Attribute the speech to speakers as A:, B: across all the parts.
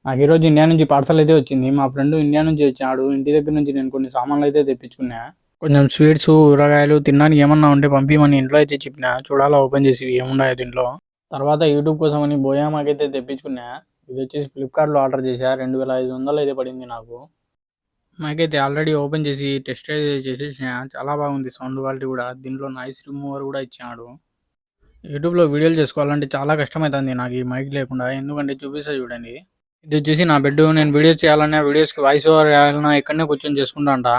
A: నాకు ఈరోజు ఇండియా నుంచి పార్సల్ అయితే వచ్చింది. మా ఫ్రెండ్ ఇండియా నుంచి వచ్చాడు. ఇంటి దగ్గర నుంచి నేను కొన్ని సామాన్లు అయితే తెప్పించుకున్నా. కొంచెం స్వీట్స్, ఊరగాయలు తినడానికి ఏమన్నా ఉంటే పంపిమని ఇంట్లో అయితే చెప్పిన. చూడాలా ఓపెన్ చేసి ఏమున్నాయో దీంట్లో. తర్వాత యూట్యూబ్ కోసం అని బోయామాకైతే తెప్పించుకున్నా. ఇది వచ్చేసి ఫ్లిప్కార్ట్లో ఆర్డర్ చేశా. 2500 అయితే పడింది నాకు. మాకైతే ఆల్రెడీ ఓపెన్ చేసి టెస్ట్ అయితే చేసేసిన. చాలా బాగుంది సౌండ్ క్వాలిటీ కూడా. దీంట్లో నాయిస్ రిమూవర్ కూడా ఇచ్చాడు. యూట్యూబ్లో వీడియోలు చేసుకోవాలంటే చాలా కష్టమవుతుంది నాకు ఈ మైక్ లేకుండా. ఎందుకంటే చూపిస్తా చూడండి. ఇది వచ్చేసి నా బెడ్. నేను వీడియోస్ చేయాలన్నా, వీడియోస్కి వాయిస్ ఓవర్ చేయాలన్నా ఇక్కడనే కూర్చొని చేసుకుంటా అంట.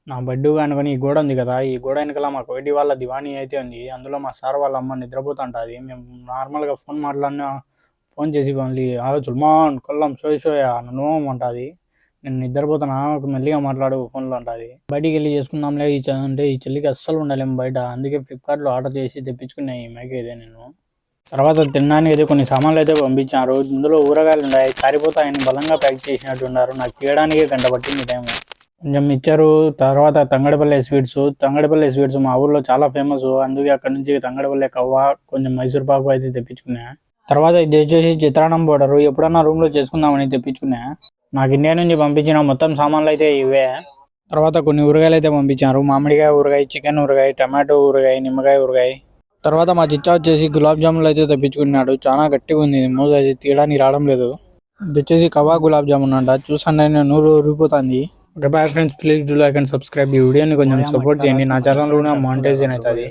A: నా బెడ్ అనుకుని ఈ గోడ ఉంది కదా, ఈ గోడ వెనకాల మా కోటి వాళ్ళ దివాణి అయితే ఉంది. అందులో మా సార్ వాళ్ళ అమ్మ నిద్రపోతుంటుంది. మేము నార్మల్గా ఫోన్ మాట్లాడినా, ఫోన్ చేసి ఓన్లీ చుల్మాన్ కొల్లం షోయా నన్ను అంటుంది. నేను నిద్రపోతున్నా, మెల్లిగా మాట్లాడు ఫోన్లో ఉంటుంది. బయటికి వెళ్ళి చేసుకుందాంలే అంటే ఈ చెల్లికి అస్సలు ఉండలేము బయట. అందుకే ఫ్లిప్కార్ట్లో ఆర్డర్ చేసి తెప్పించుకున్నాయి ఈ మైక్ అయితే నేను. తర్వాత తినడానికి అయితే కొన్ని సామాన్లు అయితే పంపించారు. ఇందులో ఊరగాయలు ఉన్నాయి, కారిపోతాయని బలంగా ప్యాక్ చేసినట్టు ఉన్నారు. నాకు తీయడానికే గంట పట్టింది టైం. కొంచెం ఇచ్చారు. తర్వాత తంగడిపల్లె స్వీట్స్ మా ఊర్లో చాలా ఫేమస్. అందుకే అక్కడ నుంచి తంగడిపల్లె కవ్వ, కొంచెం మైసూర్ పాకు అయితే తెప్పించుకున్నా. తర్వాత ఇది వచ్చేసి చిత్రాన్నం పౌడర్. ఎప్పుడన్నా రూమ్లో చేసుకుందామని తెప్పించుకున్నా. నాకు ఇండియా నుంచి పంపించిన మొత్తం సామాన్లు అయితే ఇవే. తర్వాత కొన్ని ఊరగాయలు అయితే పంపించారు. మామిడికాయ ఊరగాయ, చికెన్ ఊరగాయ, టమాటో ఊరగాయ, నిమ్మకాయ ఊరగాయ. తర్వాత మా చిచ్చా వచ్చేసి గులాబ్ జాములు అయితే తెప్పించుకున్నాడు. చాలా గట్టిగా ఉంది, మూత అయితే తీయడానికి రావడం లేదు. ఇది వచ్చేసి కవా గులాబ్ జామున్ అంట. చూసాను నేను, నూరు ఊరిపోతుంది. Okay bye friends, please do like and subscribe. ఈ వీడియోని కొంచెం సపోర్ట్ చేయండి. నా ఛానల్ కూడా మానిటైజేషన్ అవుతుంది.